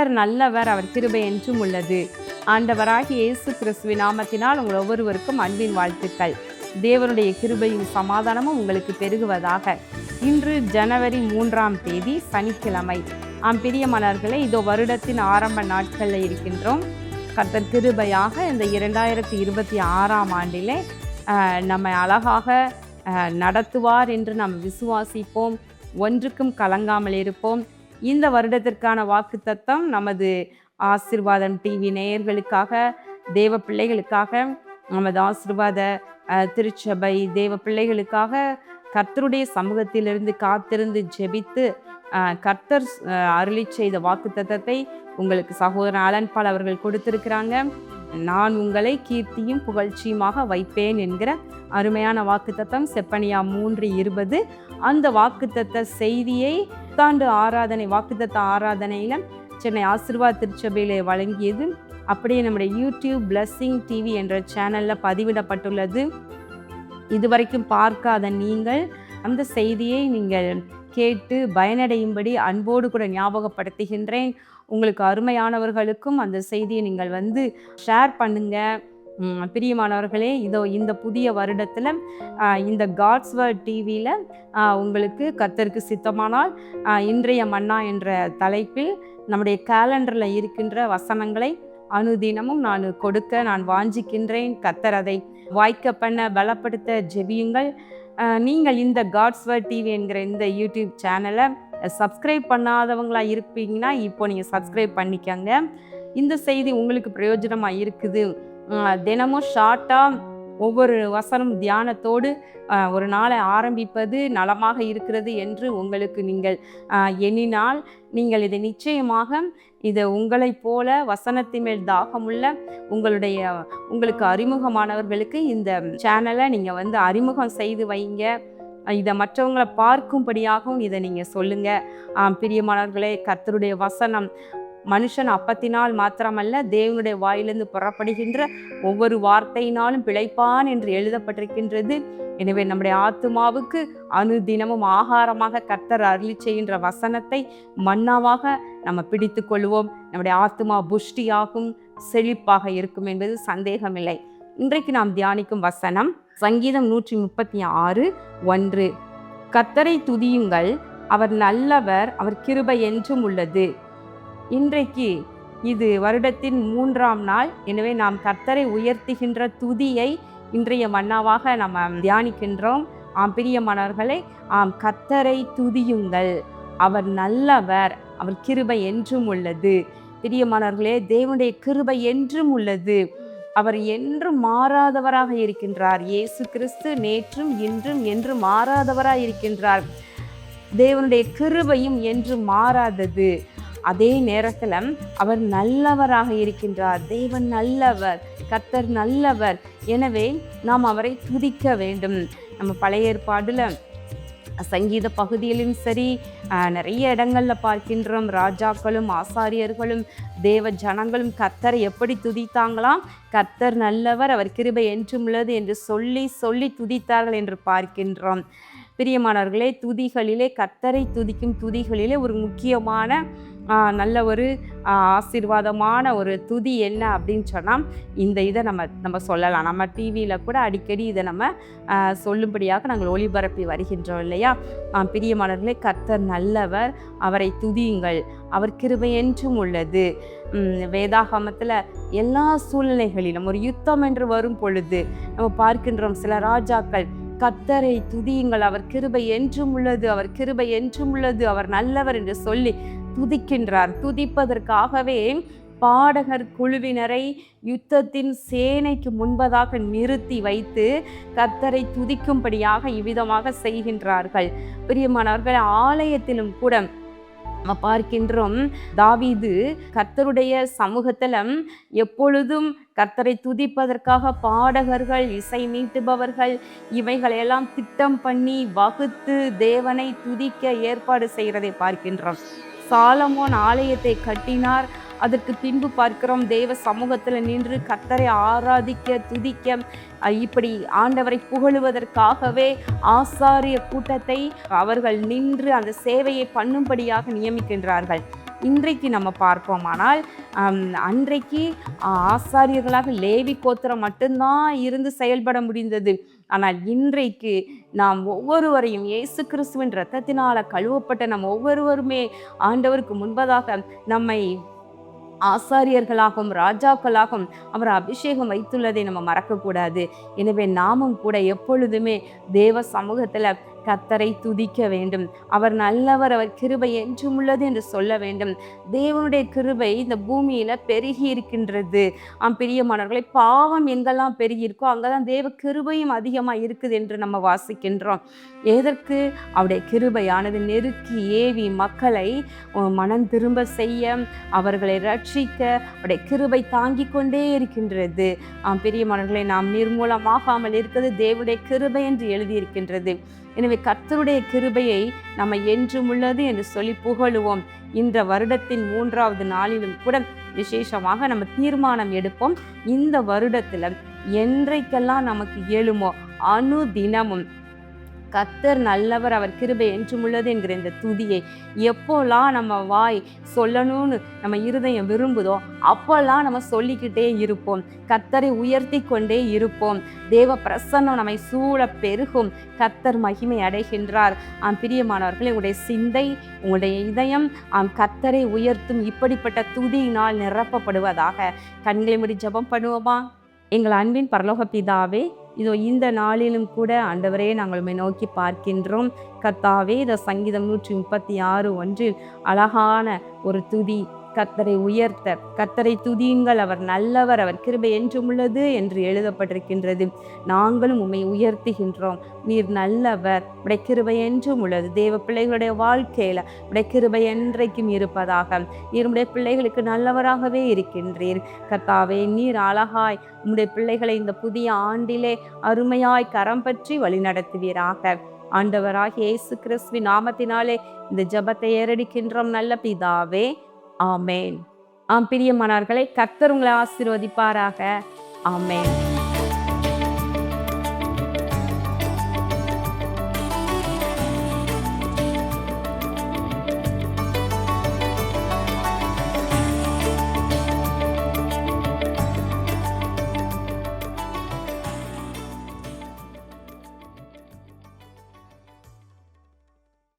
கர்த்தர் நல்லவர், அவர் கிருபை என்றும் உள்ளது. ஆண்டவராகிய இயேசு கிறிஸ்துவின் நாமத்தினால் உங்கள் ஒவ்வொருவருக்கும் அன்பின் வாழ்த்துக்கள். தேவனுடைய கிருபையும் சமாதானமும் உங்களுக்கு பெருகுவதாக. இன்று ஜனவரி 3ஆம் தேதி சனிக்கிழமை. பிரியமானவர்களே, இதோ வருடத்தின் ஆரம்ப நாட்களில் இருக்கின்றோம். கர்த்தர் கிருபையாக இந்த 2026ஆம் ஆண்டிலே நம்மை அழகாக நடத்துவார் என்று நாம் விசுவாசிப்போம். ஒன்றுக்கும் கலங்காமல் இருப்போம். இந்த வருடத்திற்கான வாக்குத்தத்தம் நமது ஆசீர்வாதம் டிவி நேயர்களுக்காக, தேவ பிள்ளைகளுக்காக, நமது ஆசீர்வாத திருச்சபை தேவ பிள்ளைகளுக்காக கர்த்தருடைய சமூகத்திலிருந்து காத்திருந்து ஜெபித்து கர்த்தர் அருளி செய்த வாக்குத்தத்தத்தை உங்களுக்கு சகோதரன் அலன்பால் அவர்கள் கொடுத்திருக்கிறாங்க. நான் உங்களை கீர்த்தியும் புகழ்ச்சியுமாக வைப்பேன் என்கிற அருமையான வாக்குத்தத்தம் செப்பனியா 3:20. அந்த வாக்குத்தத்த செய்தியை புத்தாண்டு ஆராதனை வாக்குத்தத்த ஆராதனையில் சென்னை ஆசீர்வாத திருச்சபையிலே வழங்கியது. அப்படியே நம்முடைய யூடியூப் பிளஸ்ஸிங் டிவி என்ற சேனலில் பதிவிடப்பட்டுள்ளது. இதுவரைக்கும் பார்க்காத நீங்கள் அந்த செய்தியை நீங்கள் கேட்டு பயனடையும்படி அன்போடு கூட ஞாபகப்படுத்துகின்றேன். உங்களுக்கு அருமையானவர்களுக்கும் அந்த செய்தியை நீங்கள் ஷேர் பண்ணுங்க. பிரியமானவர்களே, இதோ இந்த புதிய வருடத்தில் இந்த காட்ஸ் வேர்ட் டிவியில் உங்களுக்கு கர்த்தருக்கு சித்தமானால் இன்றைய மன்னா என்ற தலைப்பில் நம்முடைய கேலண்டரில் இருக்கின்ற வசனங்களை அனுதினமும் நான் கொடுக்க நான் வாஞ்சிக்கின்றேன். கர்த்தர் அதை வாய்க்க பண்ண பலப்படுத்த ஜெபியுங்கள். நீங்கள் இந்த காட்ஸ் வேர்ட் டிவி என்கிற இந்த யூடியூப் சேனலை சப்ஸ்கிரைப் பண்ணாதவங்களாக இருப்பீங்கன்னா இப்போ நீங்கள் சப்ஸ்கிரைப் பண்ணிக்கங்க. இந்த செய்தி உங்களுக்கு பிரயோஜனமாக இருக்குது. தினமும் ஷார்ட்டாக ஒவ்வொரு வசனம் தியானத்தோடு ஒரு நாளை ஆரம்பிப்பது நலமாக இருக்கிறது என்று உங்களுக்கு நீங்கள் எண்ணினால் நீங்கள் இதை நிச்சயமாக இதை உங்களைப் போல வசனத்தின் மேல் தாகமுள்ள உங்களுக்கு அறிமுகமானவர்களுக்கு இந்த சேனலை நீங்கள் அறிமுகம் செய்து வைங்க. இதை மற்றவங்களை பார்க்கும்படியாகவும் இதை நீங்கள் சொல்லுங்கள். பிரியமானவர்களே, கர்த்தருடைய வசனம் மனுஷன் அப்பத்தினால் மாத்திரமல்ல, தேவனுடைய வாயிலிருந்து புறப்படுகின்ற ஒவ்வொரு வார்த்தையினாலும் பிழைப்பான் என்று எழுதப்பட்டிருக்கின்றது. எனவே நம்முடைய ஆத்துமாவுக்கு அனுதினமும் ஆகாரமாக கர்த்தர் அருளி செய்கின்ற வசனத்தை மன்னாவாக நம்ம பிடித்து கொள்வோம். நம்முடைய ஆத்துமா புஷ்டியாகும், செழிப்பாக இருக்கும் என்பது சந்தேகமில்லை. இன்றைக்கு நாம் தியானிக்கும் வசனம் சங்கீதம் 136:1. கர்த்தரை துதியுங்கள், அவர் நல்லவர், அவர் கிருபை என்றும் உள்ளது. இன்றைக்கு இது வருடத்தின் 3ஆம் நாள். எனவே நாம் கர்த்தரை உயர்த்துகின்ற துதியை இன்றைய மன்னாவாக நம்ம தியானிக்கின்றோம். பிரியமானவர்களே, கர்த்தரை துதியுங்கள், அவர் நல்லவர், அவர் கிருபை என்றும் உள்ளது. பிரியமானவர்களே, தேவனுடைய கிருபை என்றும் உள்ளது. அவர் என்றும் மாறாதவராக இருக்கின்றார். இயேசு கிறிஸ்து நேற்றும் இன்றும் என்றும் மாறாதவராக இருக்கின்றார். தேவனுடைய கிருபையும் என்றும் மாறாதது. அதே நேரத்தில் அவர் நல்லவராக இருக்கின்றார். தேவன் நல்லவர், கர்த்தர் நல்லவர். எனவே நாம் அவரை துதிக்க வேண்டும். நம்ம பழைய ஏற்பாடுல சங்கீத பகுதியிலும் சரி நிறைய இடங்களில் பார்க்கின்றோம். ராஜாக்களும் ஆசாரியர்களும் தேவ ஜனங்களும் கர்த்தரை எப்படி துதித்தாங்களாம்? கர்த்தர் நல்லவர், அவர் கிருபை என்றும் உள்ளது என்று சொல்லி சொல்லி துதித்தார்கள் என்று பார்க்கின்றோம். பிரியமானவர்களே, துதிகளிலே கர்த்தரை துதிக்கும் துதிகளிலே ஒரு முக்கியமான நல்ல ஒரு ஆசீர்வாதமான ஒரு துதி என்ன அப்படின்னு சொன்னால் இதை நம்ம சொல்லலாம். நம்ம டிவியில் கூட அடிக்கடி இதை நம்ம சொல்லும்படியாக நாங்கள் ஒளிபரப்பி வருகின்றோம் இல்லையா? பிரியமானவர்களே, கர்த்தர் நல்லவர், அவரை துதியுங்கள், அவர் கிருபை என்றும் உள்ளது. வேதாகமத்தில் எல்லா சூழ்நிலைகளிலும் ஒரு யுத்தம் என்று வரும் பொழுது நம்ம பார்க்கின்றோம், சில ராஜாக்கள் கர்த்தரை துதியுங்கள், அவர் கிருபை என்றும் உள்ளது, அவர் கிருபை என்றும் உள்ளது, அவர் நல்லவர் என்று சொல்லி துதிக்கின்றார். துதிப்பதற்காகவே பாடகர் குழுவினரை யுத்தத்தின் சேனைக்கு முன்பதாக நிறுத்தி வைத்து கர்த்தரை துதிக்கும்படியாக இவ்விதமாக செய்கின்றார்கள். பிரியமானவர்கள், ஆலயத்திலும் கூட நம்ம பார்க்கின்றோம், தாவீது கர்த்தருடைய சமூகத்தில் எப்பொழுதும் கர்த்தரை துதிப்பதற்காக பாடகர்கள், இசை மீட்டுபவர்கள் இவைகளெல்லாம் திட்டம் பண்ணி வகுத்து தேவனை துதிக்க ஏற்பாடு செய்கிறதை பார்க்கின்றோம். சாலமோன் ஆலயத்தை கட்டினார். அதற்கு பின்பு பார்க்கிறோம், தேவ சமூகத்தில் நின்று கர்த்தரை ஆராதிக்க துதிக்க இப்படி ஆண்டவரை புகழுவதற்காகவே ஆசாரிய கூட்டத்தை அவர்கள் நின்று அந்த சேவையை பண்ணும்படியாக நியமிக்கின்றார்கள். இன்றைக்கு நம்ம பார்ப்போமானால் அன்றைக்கு ஆசாரியர்களாக லேவி கோத்திரம் மட்டும்தான் இருந்து செயல்பட முடிந்தது. ஆனால் இன்றைக்கு நாம் ஒவ்வொருவரையும் இயேசு கிறிஸ்துவின் இரத்தத்தினால கழுவப்பட்ட நம்ம ஒவ்வொருவருமே ஆண்டவருக்கு முன்பதாக நம்மை ஆசாரியர்களாகவும் ராஜாக்களாகவும் அவர் அபிஷேகம் வைத்துள்ளதை நம்ம மறக்கக்கூடாது. எனவே நாமும் கூட எப்பொழுதுமே தேவ சமூகத்தில் கர்த்தரை துதிக்க வேண்டும். அவர் நல்லவர், அவர் கிருபை என்றும் உள்ளது என்று சொல்ல வேண்டும். தேவனுடைய கிருபை இந்த பூமியில பெருகி இருக்கின்றது. பிரியமானவர்களே, பாவம் எங்கெல்லாம் பெருகி இருக்கோ அங்கெல்லாம் தேவ கிருபையும் அதிகமாக இருக்குது என்று நம்ம வாசிக்கின்றோம். எதற்கு? அவருடைய கிருபையானது நெருக்கி ஏவி மக்களை மனம் திரும்ப செய்ய, அவர்களை ரட்சிக்க அவருடைய கிருபை தாங்கி கொண்டே இருக்கின்றது. பிரியமானவர்களே, நாம் நிர்மூலமாகாமல் இருக்கிறது தேவனுடைய கிருபை என்று எழுதியிருக்கின்றது. எனவே கர்த்தருடைய கிருபையை நம்ம என்றும் உள்ளது என்று சொல்லி புகழுவோம். இந்த வருடத்தின் 3வது நாளிலும் கூட விசேஷமாக நம்ம தீர்மானம் எடுப்போம். இந்த வருடத்தில் என்றைக்கெல்லாம் நமக்கு இயலுமோ அனுதினமும் கர்த்தர் நல்லவர், அவர் கிருபை என்றும் உள்ளது என்கிற இந்த துதியை எப்போல்லாம் நம்ம வாய் சொல்லணும்னு நம்ம இருதயம் விரும்புதோ அப்போல்லாம் நம்ம சொல்லிக்கிட்டே இருப்போம். கர்த்தரை உயர்த்தி கொண்டே இருப்போம். தேவ பிரசன்னம் நம்மை சூழ பெருகும். கர்த்தர் மகிமை அடைகின்றார். பிரியமானவர்களே, உங்களுடைய சிந்தை, உங்களுடைய இதயம் கர்த்தரை உயர்த்தும் இப்படிப்பட்ட துதியினால் நிரப்பப்படுவதாக. கண்களை மூடி ஜெபம் பண்ணுவோமா? எங்கள் அன்பின் பரலோக பிதாவே, இதோ இந்த நாளிலும் கூட ஆண்டவரே நாங்கள் உம்மை நோக்கி பார்க்கின்றோம். கர்த்தாவே, இந்த சங்கீதம் 136:1 அழகான ஒரு துதி. கர்த்தரை உயர்த்த, கர்த்தரை துதியுங்கள், அவர் நல்லவர், அவர் கிருபை என்றும் உள்ளது என்று எழுதப்பட்டிருக்கின்றது. நாங்களும் உம்மை உயர்த்துகின்றோம். நீர் நல்லவர், உடைய கிருபை என்றும் உள்ளது. தேவ பிள்ளைகளுடைய வாழ்க்கையில உடைய கிருபை என்றைக்கும் இருப்பதாக. நீர் உடைய பிள்ளைகளுக்கு நல்லவராகவே இருக்கின்றீர். கர்த்தாவே, நீர் அழகாய் உம்முடைய பிள்ளைகளை இந்த புதிய ஆண்டிலே அருமையாய் கரம் பற்றி வழி நடத்துவீராக. ஆண்டவராகிய இயேசு கிறிஸ்துவின் நாமத்தினாலே இந்த ஜெபத்தை ஏறெடுக்கின்றோம் நல்ல பிதாவே, ஆமேன். பிரியமானவர்களே, கர்த்தர் உங்களை ஆசீர்வதிப்பாராக. ஆமேன்.